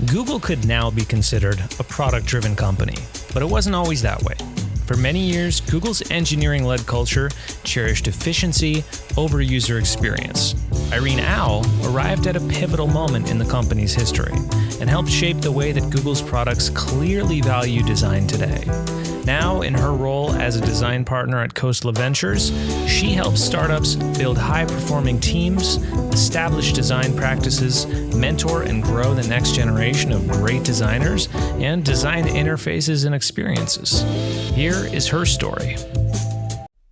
Google could now be considered a product-driven company, but it wasn't always that way. For many years, Google's engineering-led culture cherished efficiency over user experience. Irene Au arrived at a pivotal moment in the company's history and helped shape the way that Google's products clearly value design today. Now, in her role as a design partner at Khosla Ventures, she helps startups build high-performing teams, establish design practices, mentor and grow the next generation of great designers, and design interfaces and experiences. Here is her story.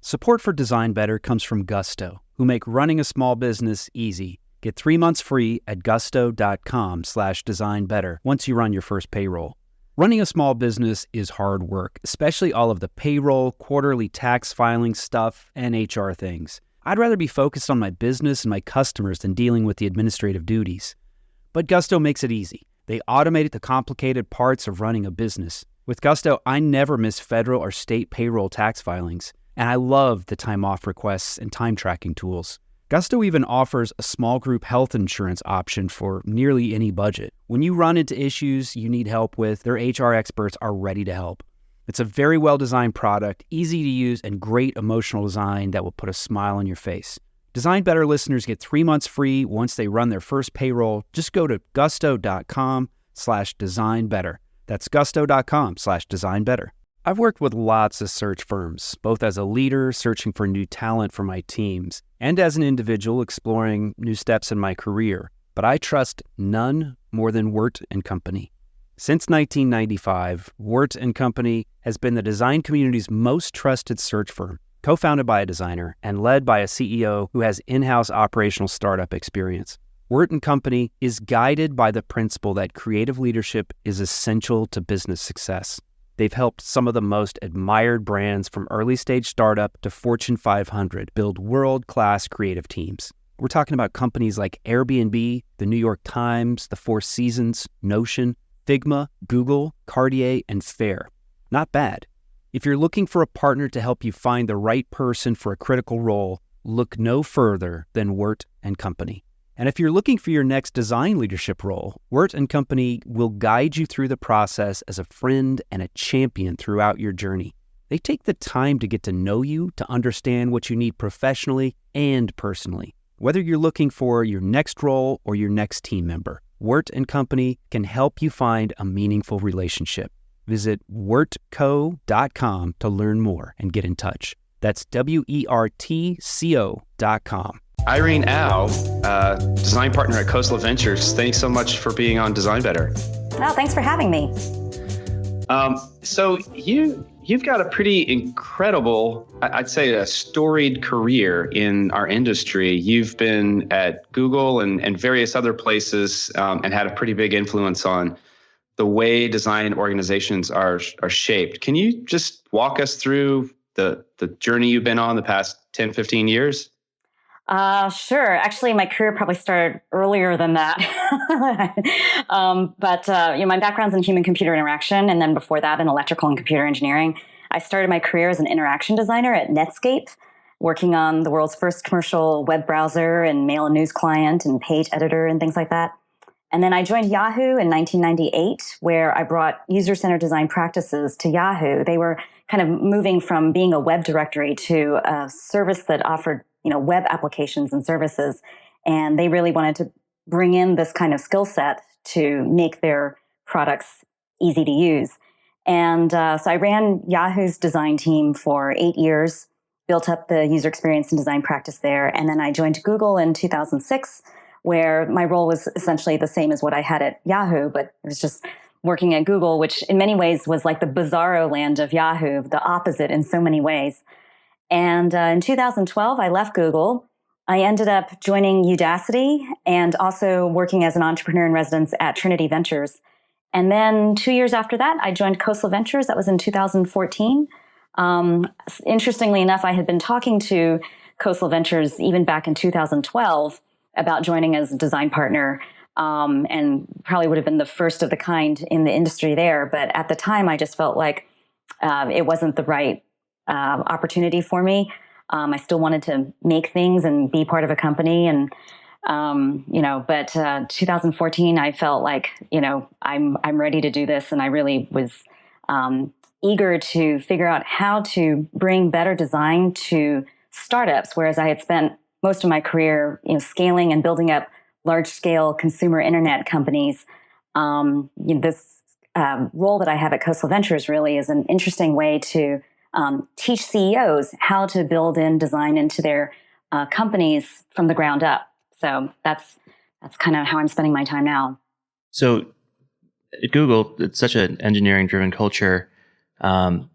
Support for Design Better comes from Gusto, who make running a small business easy. Get 3 months free at gusto.com/designbetter once you run your first payroll. Running a small business is hard work, especially all of the payroll, quarterly tax filing stuff, and HR things. I'd rather be focused on my business and my customers than dealing with the administrative duties. But Gusto makes it easy. They automated the complicated parts of running a business. With Gusto, I never miss federal or state payroll tax filings, and I love the time off requests and time tracking tools. Gusto even offers a small group health insurance option for nearly any budget. When you run into issues you need help with, their HR experts are ready to help. It's a very well-designed product, easy to use, and great emotional design that will put a smile on your face. Design Better listeners get 3 months free once they run their first payroll. Just go to gusto.com/designbetter. That's gusto.com/designbetter. I've worked with lots of search firms, both as a leader searching for new talent for my teams, and as an individual exploring new steps in my career. But I trust none more than Wirt & Company. Since 1995, Wirt & Company has been the design community's most trusted search firm, co-founded by a designer and led by a CEO who has in-house operational startup experience. Wirt & Company is guided by the principle that creative leadership is essential to business success. They've helped some of the most admired brands from early-stage startup to Fortune 500 build world-class creative teams. We're talking about companies like Airbnb, the New York Times, the Four Seasons, Notion, Figma, Google, Cartier, and Fair. Not bad. If you're looking for a partner to help you find the right person for a critical role, look no further than Wirt & Company. And if you're looking for your next design leadership role, Wirt & Company will guide you through the process as a friend and a champion throughout your journey. They take the time to get to know you, to understand what you need professionally and personally. Whether you're looking for your next role or your next team member, Wirt & Company can help you find a meaningful relationship. Visit wirtco.com to learn more and get in touch. That's WERTCO.com. Irene Au, design partner at Khosla Ventures. Thanks so much for being on Design Better. Oh, thanks for having me. So you've got a pretty incredible, I'd say a storied career in our industry. You've been at Google and various other places and had a pretty big influence on the way design organizations are shaped. Can you just walk us through the journey you've been on the past 10, 15 years? Sure. Actually, my career probably started earlier than that. But my background's in human-computer interaction, and then before that in electrical and computer engineering. I started my career as an interaction designer at Netscape, working on the world's first commercial web browser and mail and news client and page editor and things like that. And then I joined Yahoo in 1998, where I brought user-centered design practices to Yahoo. They were kind of moving from being a web directory to a service that offered web applications and services. And they really wanted to bring in this kind of skill set to make their products easy to use. And so I ran Yahoo's design team for 8 years, built up the user experience and design practice there. And then I joined Google in 2006, where my role was essentially the same as what I had at Yahoo, but it was just working at Google, which in many ways was like the bizarro land of Yahoo, the opposite in so many ways. And in 2012, I left Google. I ended up joining Udacity and also working as an entrepreneur in residence at Trinity Ventures. And then 2 years after that, I joined Khosla Ventures. That was in 2014. Interestingly enough, I had been talking to Khosla Ventures even back in 2012 about joining as a design partner, and probably would have been the first of the kind in the industry there. But at the time, I just felt like it wasn't the right opportunity for me. I still wanted to make things and be part of a company. And But 2014, I felt like, I'm ready to do this. And I really was eager to figure out how to bring better design to startups, whereas I had spent most of my career, scaling and building up large-scale consumer internet companies. This role that I have at Khosla Ventures really is an interesting way to teach CEOs how to build in design into their companies from the ground up. So that's kind of how I'm spending my time now. So at Google, it's such an engineering-driven culture. And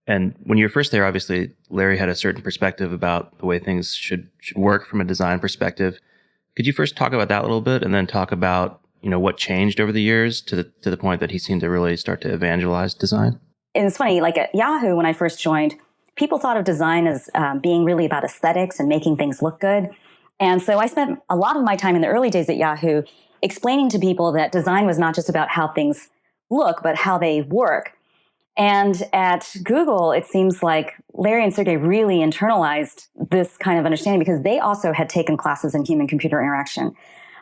when you were first there, obviously, Larry had a certain perspective about the way things should work from a design perspective. Could you first talk about that a little bit, and then talk about what changed over the years to the point that he seemed to really start to evangelize design? And it's funny, like at Yahoo, when I first joined, people thought of design as being really about aesthetics and making things look good. And so I spent a lot of my time in the early days at Yahoo explaining to people that design was not just about how things look, but how they work. And at Google, it seems like Larry and Sergey really internalized this kind of understanding because they also had taken classes in human-computer interaction.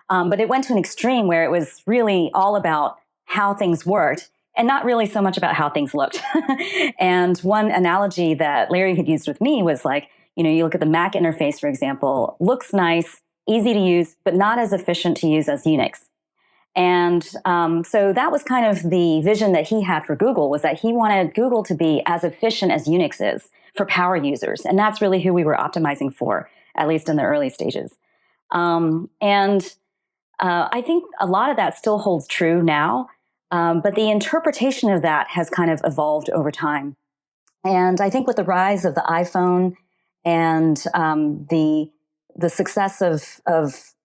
But it went to an extreme where it was really all about how things worked and not really so much about how things looked. And one analogy that Larry had used with me was like, you look at the Mac interface, for example, looks nice, easy to use, but not as efficient to use as Unix. And so that was kind of the vision that he had for Google, was that he wanted Google to be as efficient as Unix is for power users. And that's really who we were optimizing for, at least in the early stages. I think a lot of that still holds true now, but the interpretation of that has kind of evolved over time. And I think with the rise of the iPhone and the success of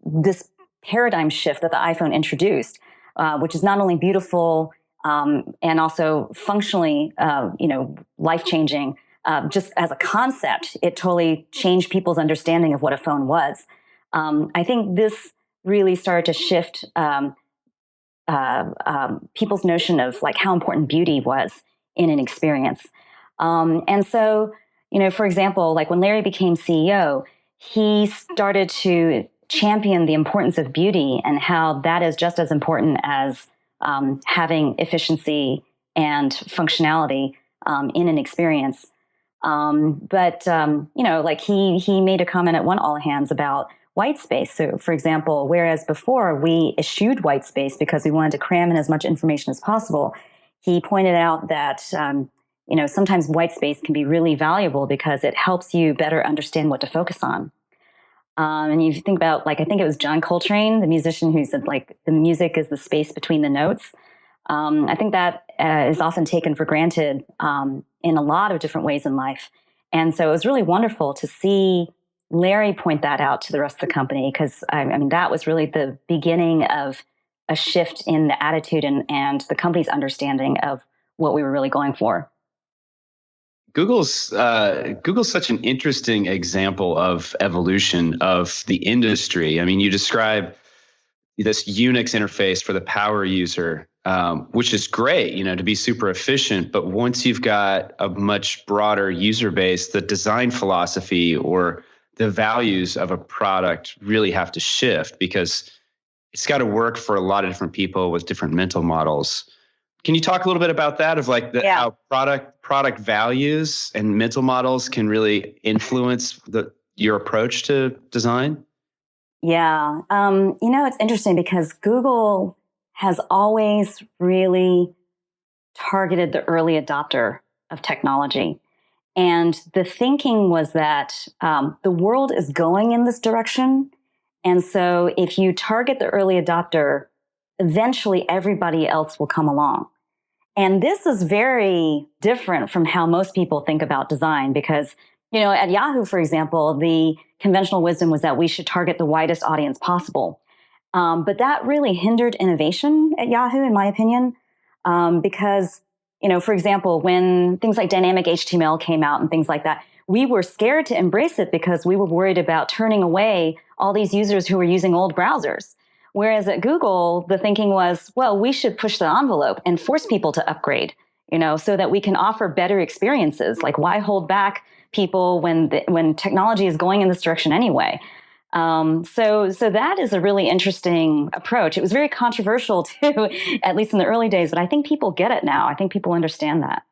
this paradigm shift that the iPhone introduced, which is not only beautiful and also functionally, life-changing, just as a concept, it totally changed people's understanding of what a phone was. I think this really started to shift people's notion of like how important beauty was in an experience. And so, for example, like when Larry became CEO, he started to champion the importance of beauty and how that is just as important as having efficiency and functionality in an experience. But he made a comment at one All Hands about white space. So, for example, whereas before we eschewed white space because we wanted to cram in as much information as possible, he pointed out that sometimes white space can be really valuable because it helps you better understand what to focus on. And you think about, I think it was John Coltrane, the musician, who said, the music is the space between the notes. I think that is often taken for granted in a lot of different ways in life. And so it was really wonderful to see Larry point that out to the rest of the company, because that was really the beginning of a shift in the attitude and the company's understanding of what we were really going for. Google's such an interesting example of evolution of the industry. You describe this Unix interface for the power user, which is great, to be super efficient. But once you've got a much broader user base, the design philosophy or the values of a product really have to shift, because it's got to work for a lot of different people with different mental models. Can you talk a little bit about that, of how product values and mental models can really influence your approach to design? Yeah. It's interesting because Google has always really targeted the early adopter of technology. And the thinking was that the world is going in this direction. And so if you target the early adopter, eventually everybody else will come along. And this is very different from how most people think about design, because, at Yahoo, for example, the conventional wisdom was that we should target the widest audience possible. But that really hindered innovation at Yahoo, in my opinion, because, for example, when things like dynamic HTML came out and things like that, we were scared to embrace it because we were worried about turning away all these users who were using old browsers. Whereas at Google, the thinking was, well, we should push the envelope and force people to upgrade, so that we can offer better experiences. Like, why hold back people when technology is going in this direction anyway? So that is a really interesting approach. It was very controversial too, at least in the early days, but I think people get it now. I think people understand that.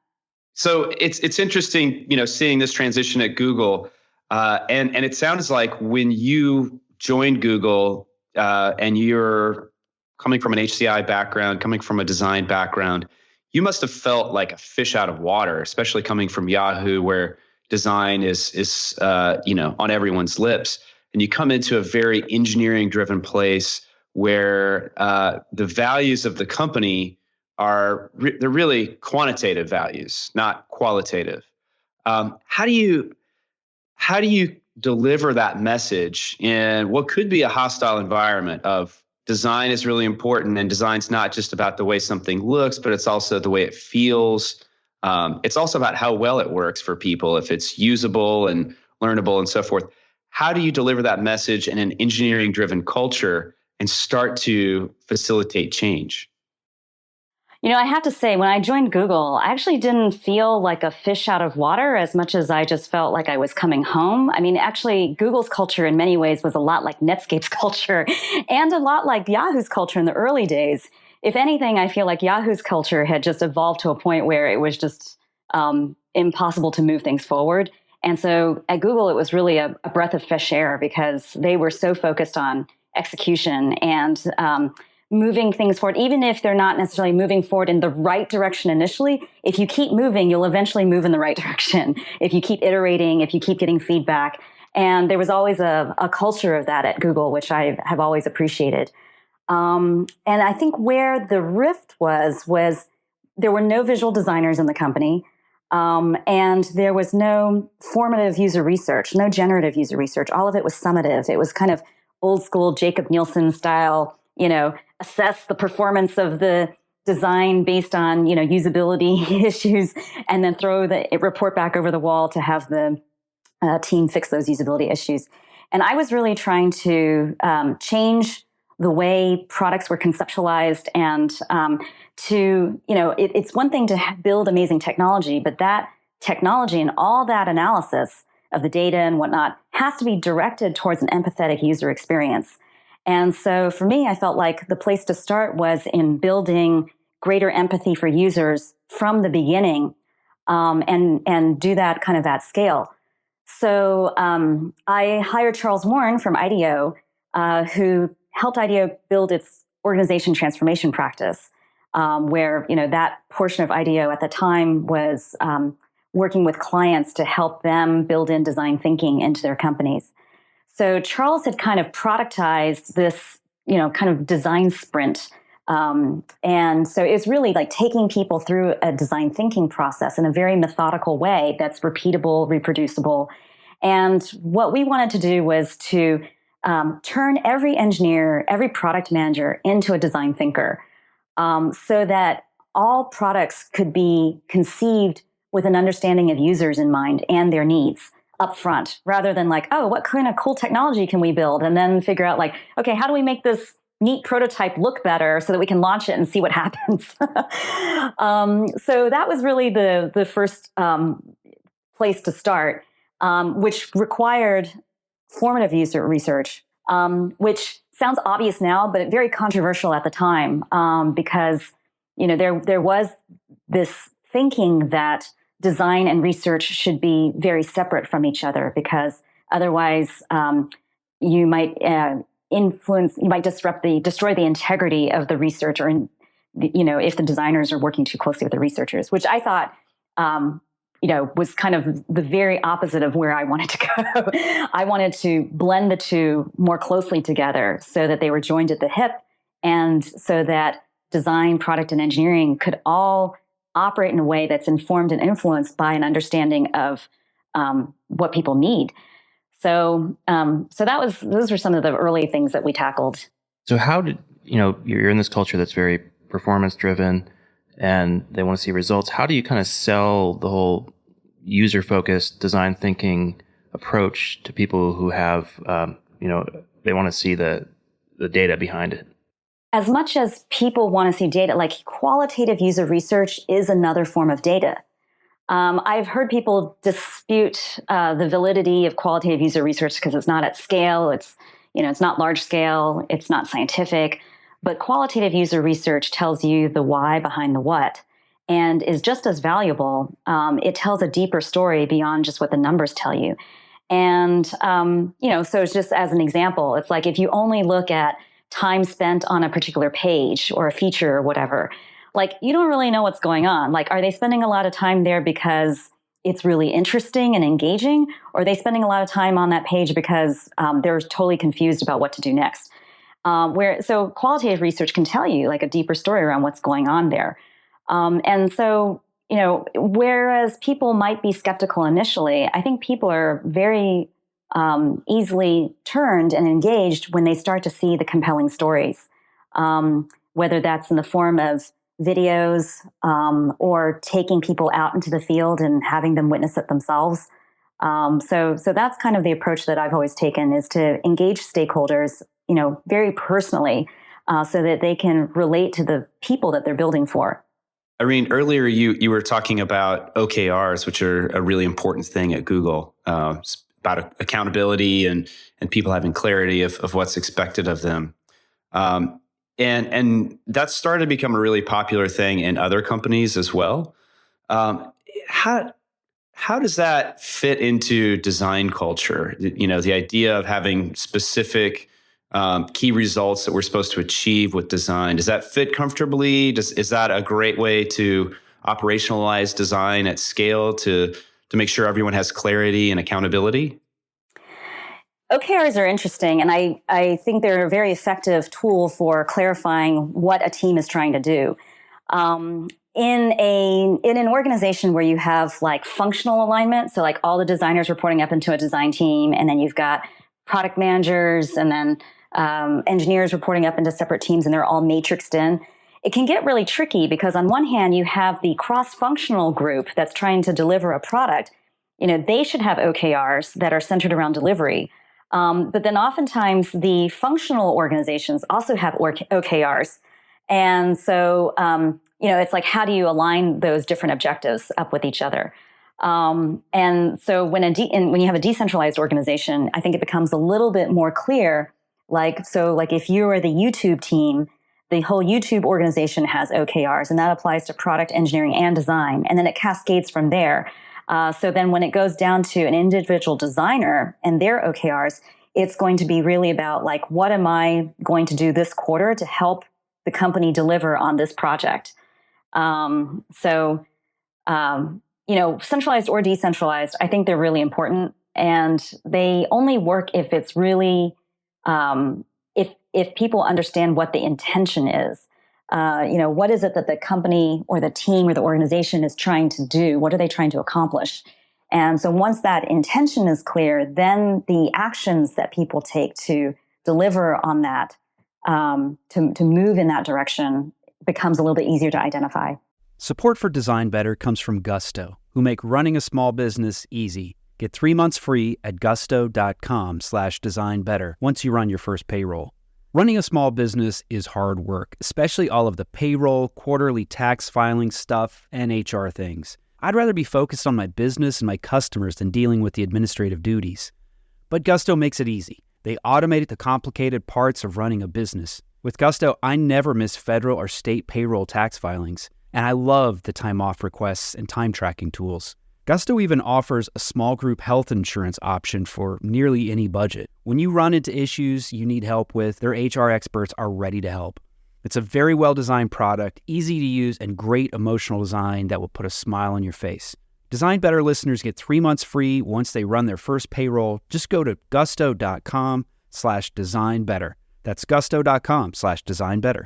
So it's interesting, seeing this transition at Google, and it sounds like when you joined Google and you're coming from an HCI background, coming from a design background, you must have felt like a fish out of water, especially coming from Yahoo, where design is on everyone's lips, and you come into a very engineering-driven place where the values of the company they're really quantitative values, not qualitative. How do you deliver that message in what could be a hostile environment of design is really important, and design's not just about the way something looks, but it's also the way it feels. It's also about how well it works for people, if it's usable and learnable and so forth. How do you deliver that message in an engineering-driven culture and start to facilitate change? I have to say, when I joined Google, I actually didn't feel like a fish out of water as much as I just felt like I was coming home. I mean, actually, Google's culture in many ways was a lot like Netscape's culture and a lot like Yahoo's culture in the early days. If anything, I feel like Yahoo's culture had just evolved to a point where it was just impossible to move things forward. And so at Google, it was really a breath of fresh air because they were so focused on execution and moving things forward, even if they're not necessarily moving forward in the right direction initially. If you keep moving, you'll eventually move in the right direction. If you keep iterating, if you keep getting feedback. And there was always a culture of that at Google, which I have always appreciated. And I think where the rift was there were no visual designers in the company. And there was no formative user research, no generative user research. All of it was summative. It was kind of old school Jacob Nielsen style, assess the performance of the design based on, usability issues, and then throw the report back over the wall to have the team fix those usability issues. And I was really trying to change the way products were conceptualized and it's one thing to build amazing technology, but that technology and all that analysis of the data and whatnot has to be directed towards an empathetic user experience. And so for me, I felt like the place to start was in building greater empathy for users from the beginning, and do that kind of at scale. So I hired Charles Warren from IDEO, who helped IDEO build its organization transformation practice, where that portion of IDEO at the time was working with clients to help them build in design thinking into their companies. So Charles had kind of productized this, kind of design sprint. And so it's really like taking people through a design thinking process in a very methodical way that's repeatable, reproducible. And what we wanted to do was to turn every engineer, every product manager into a design thinker, so that all products could be conceived with an understanding of users in mind and their needs up front, rather than like, oh, what kind of cool technology can we build? And then figure out like, okay, how do we make this neat prototype look better so that we can launch it and see what happens? So that was really the first place to start, which required formative user research, which sounds obvious now, but very controversial at the time, because there was this thinking that design and research should be very separate from each other, because otherwise you might destroy the integrity of the research, or if the designers are working too closely with the researchers, which I thought was kind of the very opposite of where I wanted to go. I wanted to blend the two more closely together so that they were joined at the hip, and so that design, product, and engineering could all operate in a way that's informed and influenced by an understanding of what people need. So those were some of the early things that we tackled. So how did, you're in this culture that's very performance driven and they want to see results. How do you kind of sell the whole user focused design thinking approach to people who have, they want to see the data behind it? As much as people want to see data, like qualitative user research is another form of data. I've heard people dispute the validity of qualitative user research because it's not at scale. It's not large scale. It's not scientific. But qualitative user research tells you the why behind the what, and is just as valuable. It tells a deeper story beyond just what the numbers tell you. And so it's just as an example, it's like if you only look at time spent on a particular page or a feature or whatever, like you don't really know what's going on. Like, are they spending a lot of time there because it's really interesting and engaging? Or are they spending a lot of time on that page because they're totally confused about what to do next? So qualitative research can tell you like a deeper story around what's going on there. And so, whereas people might be skeptical initially, I think people are very easily turned and engaged when they start to see the compelling stories, whether that's in the form of videos or taking people out into the field and having them witness it themselves. So that's kind of the approach that I've always taken, is to engage stakeholders, very personally, so that they can relate to the people that they're building for. Irene, earlier you were talking about OKRs, which are a really important thing at Google. It's about accountability and people having clarity of what's expected of them. And that's started to become a really popular thing in other companies as well. How does that fit into design culture? The idea of having specific key results that we're supposed to achieve with design. Does that fit comfortably? Is that a great way to operationalize design at scale to make sure everyone has clarity and accountability? OKRs are interesting, and I think they're a very effective tool for clarifying what a team is trying to do. In an organization where you have like functional alignment, so like all the designers reporting up into a design team, and then you've got product managers and then engineers reporting up into separate teams, and they're all matrixed in. It can get really tricky because on one hand, you have the cross-functional group that's trying to deliver a product. They should have OKRs that are centered around delivery. But then oftentimes the functional organizations also have OKRs. And so, it's like, how do you align those different objectives up with each other? And so when you have a decentralized organization, I think it becomes a little bit more clear. Like if you are the YouTube team, the whole YouTube organization has OKRs, and that applies to product engineering and design. And then it cascades from there. So then when it goes down to an individual designer and their OKRs, it's going to be really about like, what am I going to do this quarter to help the company deliver on this project? Centralized or decentralized, I think they're really important, and they only work if it's really, if people understand what the intention is. What is it that the company or the team or the organization is trying to do? What are they trying to accomplish? And so once that intention is clear, then the actions that people take to deliver on that, to move in that direction, becomes a little bit easier to identify. Support for Design Better comes from Gusto, who make running a small business easy. Get 3 months free at gusto.com/designbetter once you run your first payroll. Running a small business is hard work, especially all of the payroll, quarterly tax filing stuff, and HR things. I'd rather be focused on my business and my customers than dealing with the administrative duties. But Gusto makes it easy. They automate the complicated parts of running a business. With Gusto, I never miss federal or state payroll tax filings, and I love the time off requests and time tracking tools. Gusto even offers a small group health insurance option for nearly any budget. When you run into issues you need help with, their HR experts are ready to help. It's a very well-designed product, easy to use, and great emotional design that will put a smile on your face. Design Better listeners get 3 months free once they run their first payroll. Just go to gusto.com/designbetter. That's gusto.com/designbetter.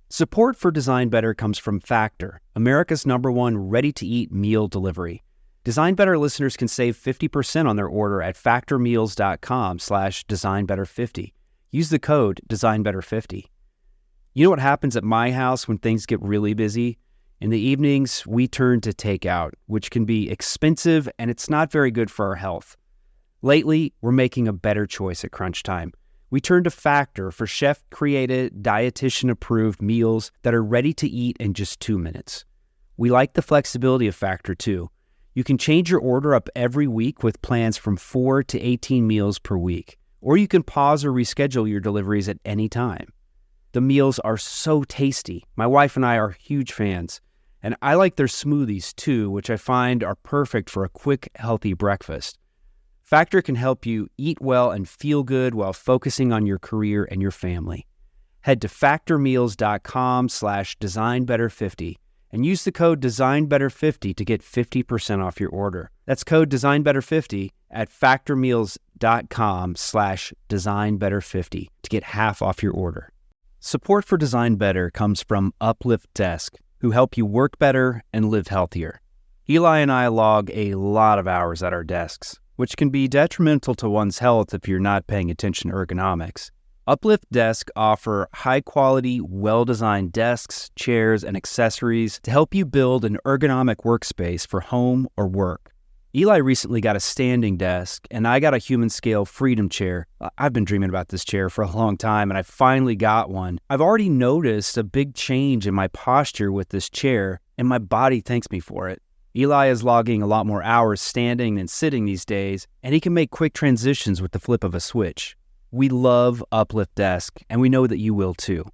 Support for Design Better comes from Factor, America's #1 ready-to-eat meal delivery. Design Better listeners can save 50% on their order at factormeals.com/designbetter50. Use the code designbetter50. You know what happens at my house when things get really busy? In the evenings, we turn to takeout, which can be expensive and it's not very good for our health. Lately, we're making a better choice at crunch time. We turn to Factor for chef-created, dietitian-approved meals that are ready to eat in just 2 minutes. We like the flexibility of Factor too. You can change your order up every week with plans from 4 to 18 meals per week, or you can pause or reschedule your deliveries at any time. The meals are so tasty. My wife and I are huge fans, and I like their smoothies too, which I find are perfect for a quick, healthy breakfast. Factor can help you eat well and feel good while focusing on your career and your family. Head to factormeals.com/designbetter50 and use the code designbetter50 to get 50% off your order. That's code designbetter50 at factormeals.com/designbetter50 to get half off your order. Support for Design Better comes from Uplift Desk, who help you work better and live healthier. Eli and I log a lot of hours at our desks, which can be detrimental to one's health if you're not paying attention to ergonomics. Uplift Desk offer high-quality, well-designed desks, chairs, and accessories to help you build an ergonomic workspace for home or work. Eli recently got a standing desk, and I got a human-scale Freedom chair. I've been dreaming about this chair for a long time, and I finally got one. I've already noticed a big change in my posture with this chair, and my body thanks me for it. Eli is logging a lot more hours standing than sitting these days, and he can make quick transitions with the flip of a switch. We love Uplift Desk, and we know that you will too.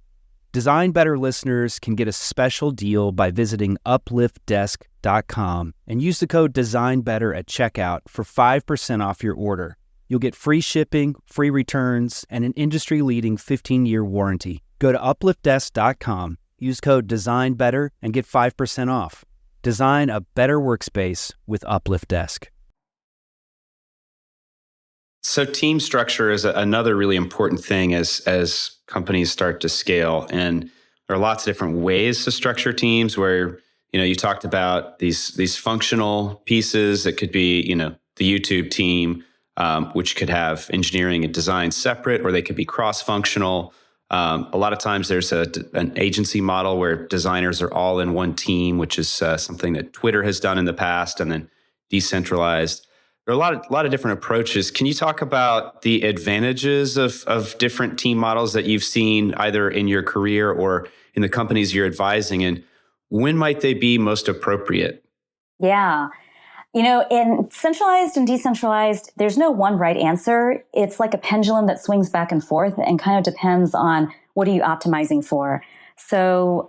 Design Better listeners can get a special deal by visiting upliftdesk.com and use the code DesignBetter at checkout for 5% off your order. You'll get free shipping, free returns, and an industry-leading 15-year warranty. Go to upliftdesk.com, use code DesignBetter, and get 5% off. Design a better workspace with Uplift Desk. So team structure is another really important thing as companies start to scale. And there are lots of different ways to structure teams where, you talked about these functional pieces. It could be, the YouTube team, which could have engineering and design separate, or they could be cross-functional. A lot of times there's an agency model where designers are all in one team, which is something that Twitter has done in the past, and then decentralized. There are a lot of different approaches. Can you talk about the advantages of different team models that you've seen either in your career or in the companies you're advising, and when might they be most appropriate? Yeah. In centralized and decentralized, there's no one right answer. It's like a pendulum that swings back and forth and kind of depends on what are you optimizing for. So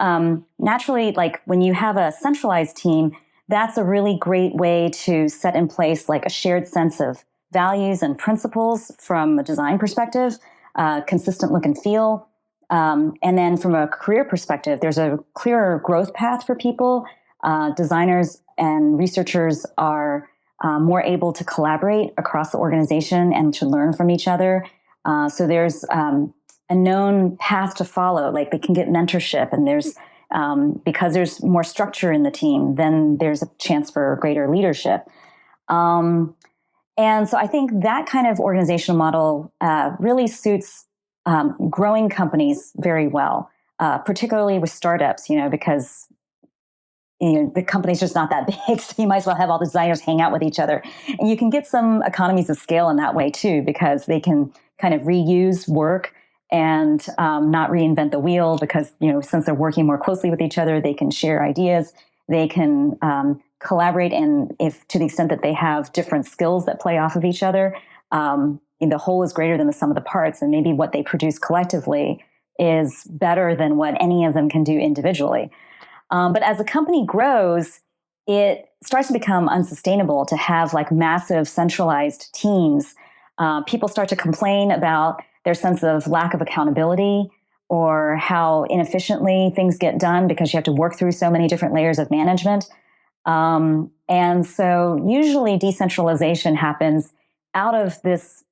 naturally, like when you have a centralized team, that's a really great way to set in place like a shared sense of values and principles from a design perspective, consistent look and feel. And then from a career perspective, there's a clearer growth path for people. Designers and researchers are more able to collaborate across the organization and to learn from each other. So there's a known path to follow, like they can get mentorship, and there's because there's more structure in the team, then there's a chance for greater leadership. And so I think that kind of organizational model really suits growing companies very well, particularly with startups, because the company's just not that big, so you might as well have all the designers hang out with each other. And you can get some economies of scale in that way too, because they can kind of reuse work and not reinvent the wheel, because since they're working more closely with each other, they can share ideas, they can collaborate, and if to the extent that they have different skills that play off of each other, the whole is greater than the sum of the parts, and maybe what they produce collectively is better than what any of them can do individually. But as a company grows, it starts to become unsustainable to have like massive centralized teams. People start to complain about their sense of lack of accountability or how inefficiently things get done because you have to work through so many different layers of management. And so usually decentralization happens out of this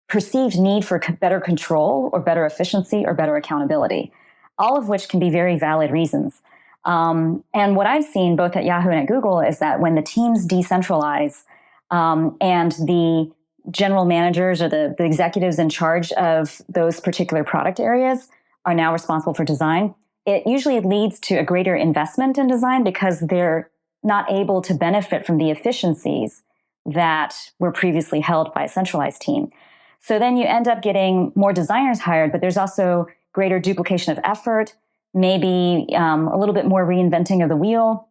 perceived need for better control or better efficiency or better accountability, all of which can be very valid reasons. And what I've seen both at Yahoo and at Google is that when the teams decentralize and the general managers or the executives in charge of those particular product areas are now responsible for design, it usually leads to a greater investment in design because they're not able to benefit from the efficiencies that were previously held by a centralized team. So then you end up getting more designers hired, but there's also greater duplication of effort, maybe a little bit more reinventing of the wheel.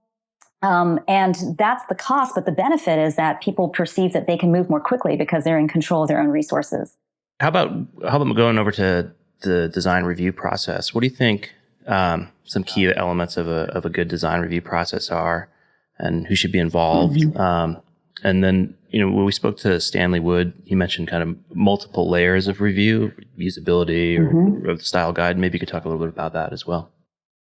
And that's the cost, but the benefit is that people perceive that they can move more quickly because they're in control of their own resources. How about going over to the design review process? What do you think some key elements of a good design review process are, and who should be involved? Mm-hmm. And then, when we spoke to Stanley Wood, he mentioned kind of multiple layers of review, usability or the style guide. Maybe you could talk a little bit about that as well.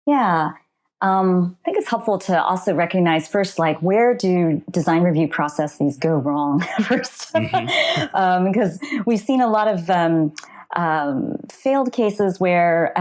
Yeah. I think it's helpful to also recognize first, like, where do design review processes go wrong first? Mm-hmm. Because we've seen a lot of failed cases where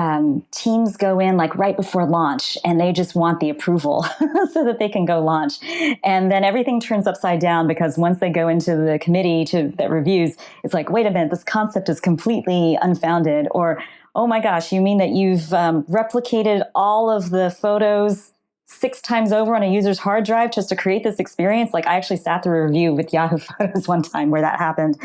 teams go in like right before launch and they just want the approval so that they can go launch. And then everything turns upside down because once they go into the committee that reviews, it's like, wait a minute, this concept is completely unfounded. Or, oh my gosh, you mean that you've replicated all of the photos 6 times over on a user's hard drive just to create this experience? Like, I actually sat through a review with Yahoo Photos one time where that happened.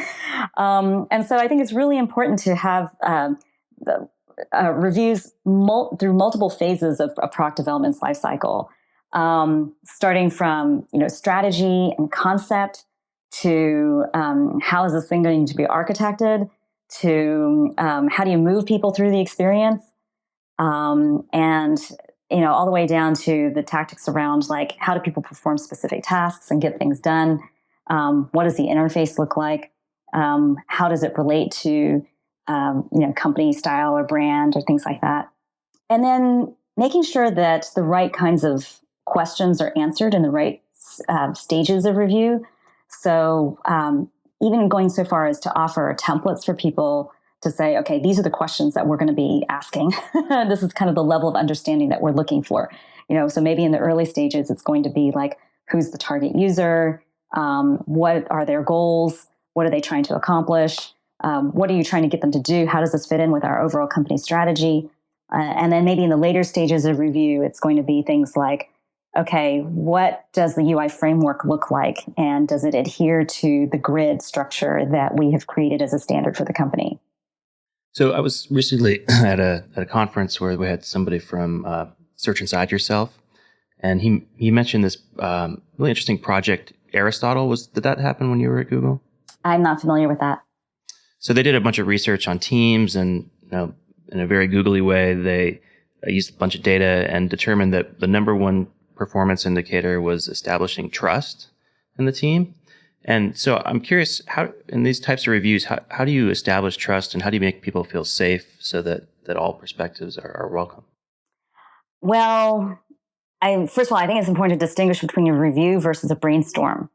And so I think it's really important to have the reviews through multiple phases of a product development's life cycle, starting from strategy and concept to how is this thing going to be architected, to how do you move people through the experience, and all the way down to the tactics around, like, how do people perform specific tasks and get things done? What does the interface look like? How does it relate to company style or brand or things like that? And then making sure that the right kinds of questions are answered in the right stages of review. So even going so far as to offer templates for people to say, okay, these are the questions that we're going to be asking. This is kind of the level of understanding that we're looking for. So maybe in the early stages, it's going to be like, who's the target user? What are their goals? What are they trying to accomplish? What are you trying to get them to do? How does this fit in with our overall company strategy? And then maybe in the later stages of review, it's going to be things like, okay, what does the UI framework look like? And does it adhere to the grid structure that we have created as a standard for the company? So I was recently at a conference where we had somebody from Search Inside Yourself, and he mentioned this really interesting project, Aristotle. Did that happen when you were at Google? I'm not familiar with that. So they did a bunch of research on teams, and in a very googly way, they used a bunch of data and determined that the number one performance indicator was establishing trust in the team. And so I'm curious, how in these types of reviews, how do you establish trust, and how do you make people feel safe so that all perspectives are welcome? Well, first of all, I think it's important to distinguish between a review versus a brainstorm,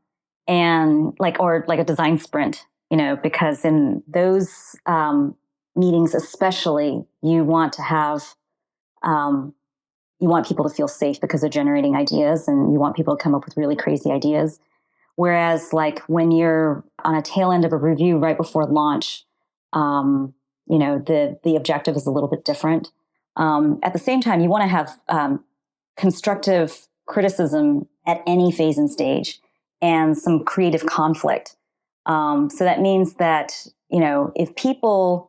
and like a design sprint, because in those meetings especially, you want to have, you want people to feel safe because they're generating ideas, and you want people to come up with really crazy ideas. Whereas, like, when you're on a tail end of a review right before launch, the objective is a little bit different. At the same time, you want to have constructive criticism at any phase and stage, and some creative conflict. So that means that if people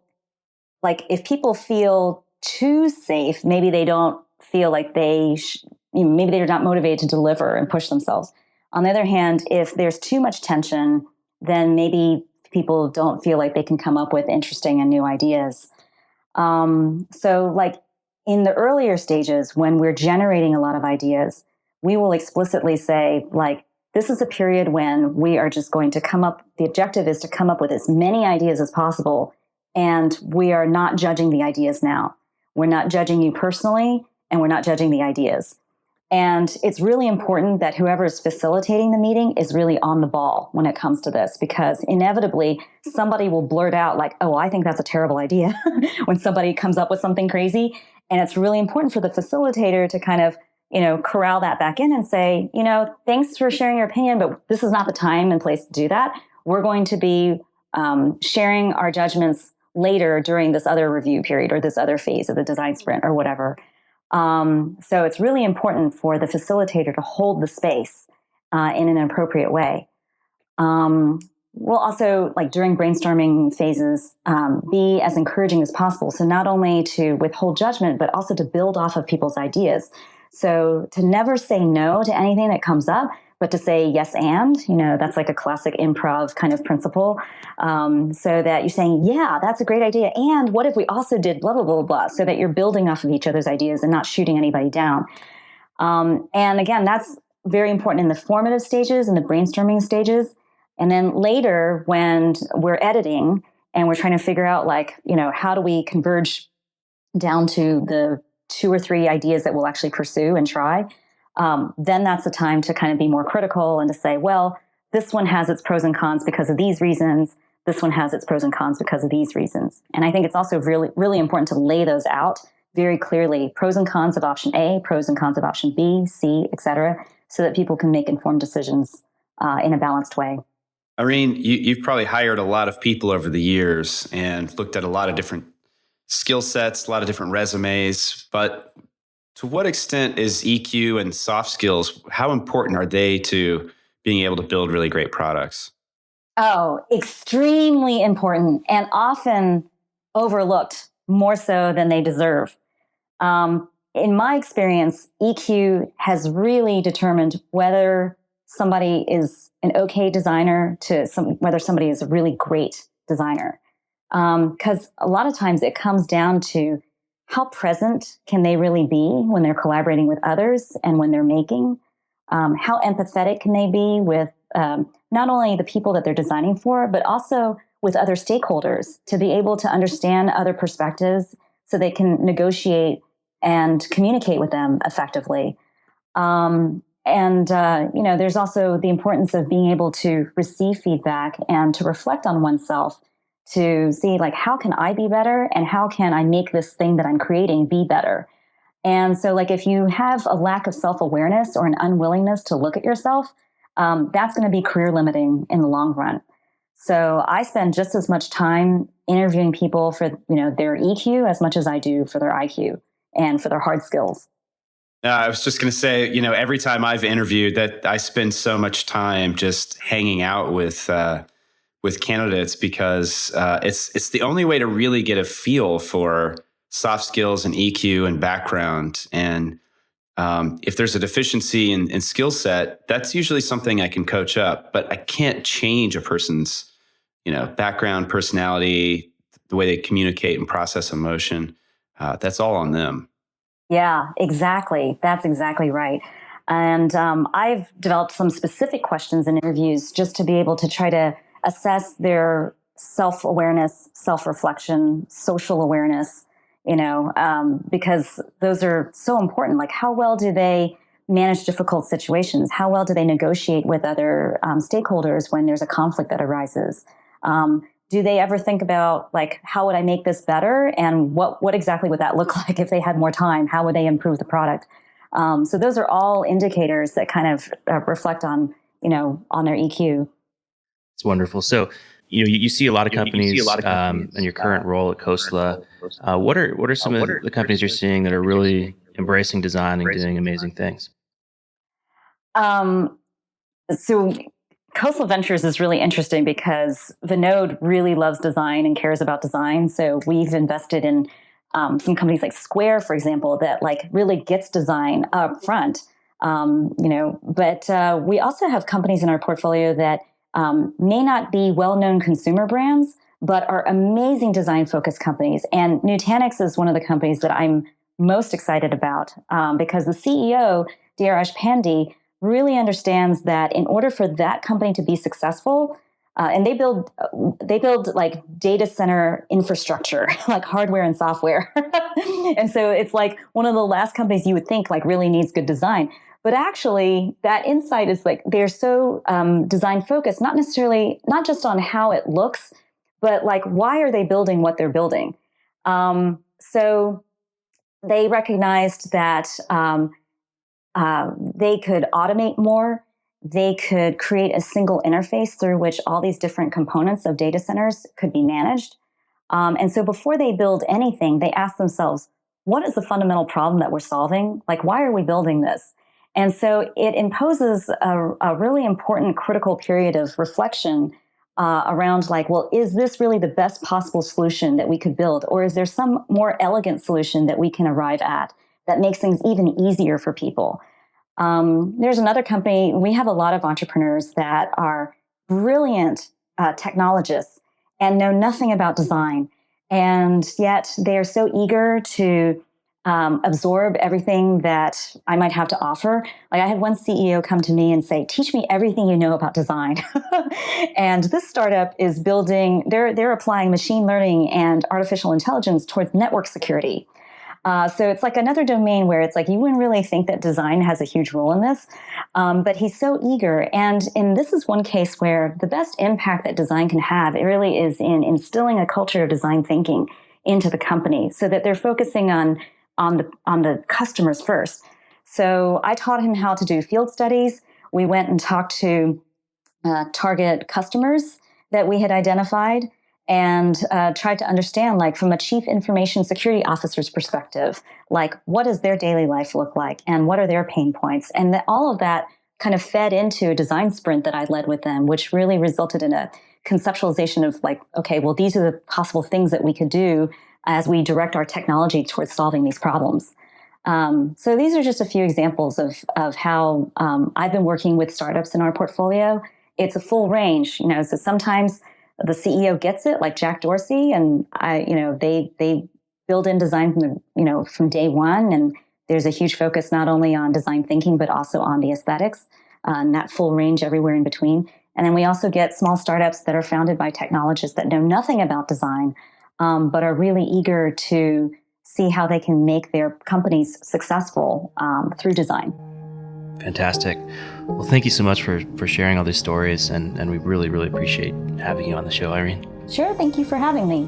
feel too safe, maybe they don't feel like maybe they're not motivated to deliver and push themselves. On the other hand, if there's too much tension, then maybe people don't feel like they can come up with interesting and new ideas. So like in the earlier stages, when we're generating a lot of ideas, we will explicitly say, like, this is a period when we are just going to the objective is to come up with as many ideas as possible. And we are not judging the ideas now. We're not judging you personally, and we're not judging the ideas. And it's really important that whoever is facilitating the meeting is really on the ball when it comes to this, because inevitably somebody will blurt out like, oh, I think that's a terrible idea when somebody comes up with something crazy. And it's really important for the facilitator to kind of, corral that back in and say, thanks for sharing your opinion, but this is not the time and place to do that. We're going to be sharing our judgments later during this other review period or this other phase of the design sprint or whatever. So it's really important for the facilitator to hold the space in an appropriate way. We'll also, like during brainstorming phases, be as encouraging as possible. So not only to withhold judgment, but also to build off of people's ideas. So to never say no to anything that comes up, but to say yes and, that's like a classic improv kind of principle. So that you're saying, yeah, that's a great idea. And what if we also did blah, blah, blah, blah, so that you're building off of each other's ideas and not shooting anybody down. And again, that's very important in the formative stages and the brainstorming stages. And then later when we're editing and we're trying to figure out how do we converge down to the 2 or 3 ideas that we'll actually pursue and try, then that's the time to kind of be more critical and to say, well, this one has its pros and cons because of these reasons. This one has its pros and cons because of these reasons. And I think it's also really, really important to lay those out very clearly, pros and cons of option A, pros and cons of option B, C, et cetera, so that people can make informed decisions in a balanced way. Irene, you've probably hired a lot of people over the years and looked at a lot of different skill sets, a lot of different resumes, but to what extent is EQ and soft skills, how important are they to being able to build really great products? Oh, extremely important and often overlooked more so than they deserve. In my experience, EQ has really determined whether somebody is an okay designer to whether somebody is a really great designer. Because a lot of times it comes down to how present can they really be when they're collaborating with others and when they're making? How empathetic can they be with not only the people that they're designing for, but also with other stakeholders to be able to understand other perspectives so they can negotiate and communicate with them effectively. There's also the importance of being able to receive feedback and to reflect on oneself to see how can I be better and how can I make this thing that I'm creating be better. And so if you have a lack of self-awareness or an unwillingness to look at yourself, that's going to be career limiting in the long run. So I spend just as much time interviewing people for their EQ as much as I do for their IQ and for their hard skills. I was just going to say, every time I've interviewed that I spend so much time just hanging out with candidates because it's the only way to really get a feel for soft skills and EQ and background. And if there's a deficiency in skill set, that's usually something I can coach up, but I can't change a person's, background, personality, the way they communicate and process emotion. That's all on them. Yeah, exactly. That's exactly right. And I've developed some specific questions in interviews just to be able to try to assess their self-awareness, self-reflection, social awareness, because those are so important. How well do they manage difficult situations? How well do they negotiate with other stakeholders when there's a conflict that arises? Do they ever think about how would I make this better? And what exactly would that look like if they had more time? How would they improve the product? So those are all indicators that kind of reflect on their EQ. It's wonderful. So, you see a lot of companies in your current role at Khosla. What are some of the companies you're seeing that are really embracing design and doing amazing things? So Khosla Ventures is really interesting because Vinod really loves design and cares about design. So we've invested in some companies like Square, for example, that really gets design up front. But we also have companies in our portfolio that may not be well-known consumer brands, but are amazing design-focused companies. And Nutanix is one of the companies that I'm most excited about because the CEO, Dheeraj Pandey, really understands that in order for that company to be successful, and they build data center infrastructure, hardware and software. And so it's one of the last companies you would think really needs good design. But actually, that insight is they're so design focused, not just on how it looks, but why are they building what they're building? So they recognized that they could automate more. They could create a single interface through which all these different components of data centers could be managed. And so before they build anything, they ask themselves, what is the fundamental problem that we're solving? Why are we building this? And so it imposes a really important critical period of reflection around is this really the best possible solution that we could build? Or is there some more elegant solution that we can arrive at that makes things even easier for people. There's another company. We have a lot of entrepreneurs that are brilliant technologists and know nothing about design. And yet they are so eager to absorb everything that I might have to offer. Like I had one CEO come to me and say, teach me everything you know about design. And this startup is building, they're applying machine learning and artificial intelligence towards network security. So it's like another domain where it's like you wouldn't really think that design has a huge role in this, but he's so eager. And this is one case where the best impact that design can have, it really is in instilling a culture of design thinking into the company so that they're focusing on the customers first. So I taught him how to do field studies. We went and talked to target customers that we had identified and tried to understand, like from a chief information security officer's perspective, like what does their daily life look like and what are their pain points? And all of that kind of fed into a design sprint that I led with them, which really resulted in a conceptualization of like, okay, well, these are the possible things that we could do as we direct our technology towards solving these problems. So these are just a few examples of how I've been working with startups in our portfolio. It's a full range, so sometimes the CEO gets it, like Jack Dorsey, and they build in design from day one, and there's a huge focus not only on design thinking but also on the aesthetics, and that full range everywhere in between. And then we also get small startups that are founded by technologists that know nothing about design, but are really eager to see how they can make their companies successful through design. Fantastic. Well, thank you so much for sharing all these stories, and we really, really appreciate having you on the show, Irene. Sure. Thank you for having me.